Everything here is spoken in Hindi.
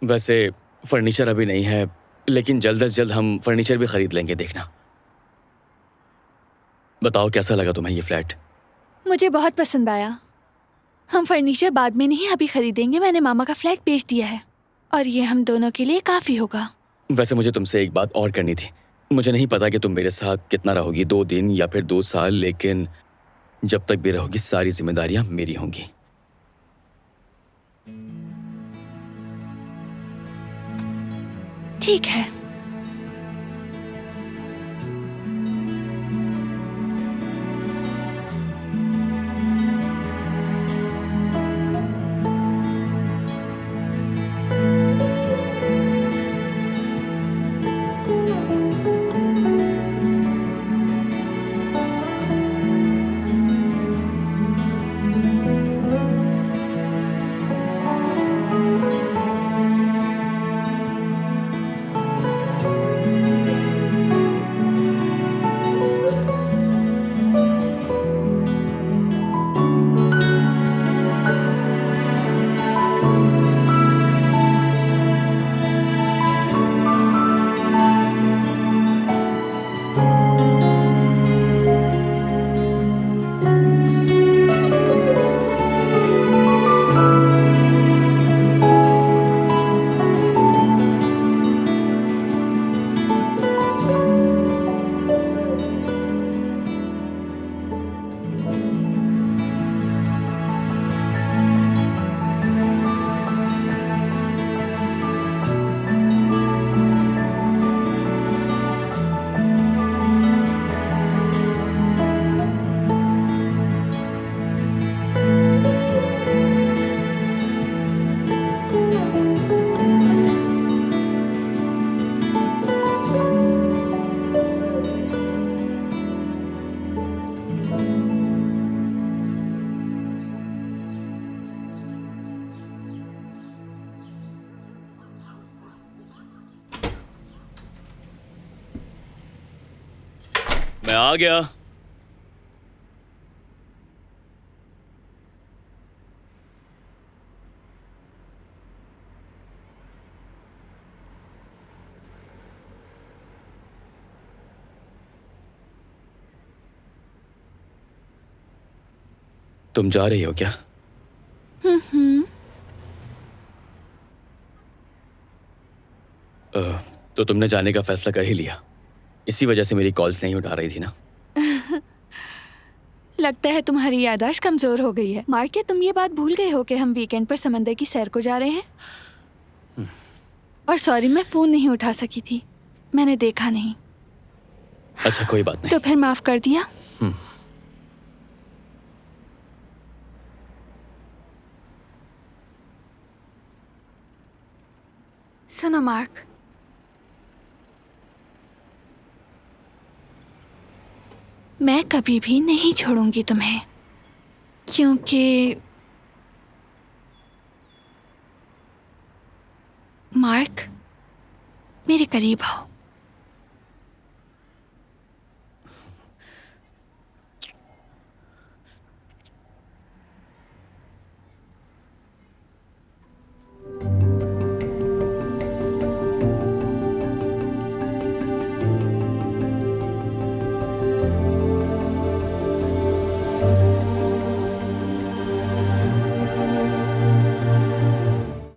वैसे फर्नीचर अभी नहीं है, लेकिन जल्द से जल्द हम फर्नीचर भी खरीद लेंगे, देखना। बताओ कैसा लगा तुम्हें ये फ्लैट? मुझे बहुत पसंद आया। हम फर्नीचर बाद में नहीं, अभी खरीदेंगे। मैंने मामा का फ्लैट बेच दिया है और ये हम दोनों के लिए काफी होगा। वैसे मुझे तुमसे एक बात और करनी थी। मुझे नहीं पता कि तुम मेरे साथ कितना रहोगी, 2 दिन या फिर 2 साल, लेकिन जब तक भी रहोगी सारी जिम्मेदारियां मेरी होंगी। ठीक है। मैं आ गया। तुम जा रही हो क्या? तो तुमने जाने का फैसला कर ही लिया। इसी वजह से मेरी कॉल्स नहीं उठा रही थी ना। लगता है तुम्हारी याददाश्त कमजोर हो गई है। मार्क, क्या तुम ये बात भूल गए हो कि हम वीकेंड पर समंदर की सैर को जा रहे हैं? और सॉरी, मैं फोन नहीं उठा सकी थी, मैंने देखा नहीं। अच्छा कोई बात नहीं। तो फिर माफ कर दिया। सुनो मार्क, मैं कभी भी नहीं छोड़ूंगी तुम्हें, क्योंकि मार्क, मेरे करीब आओ।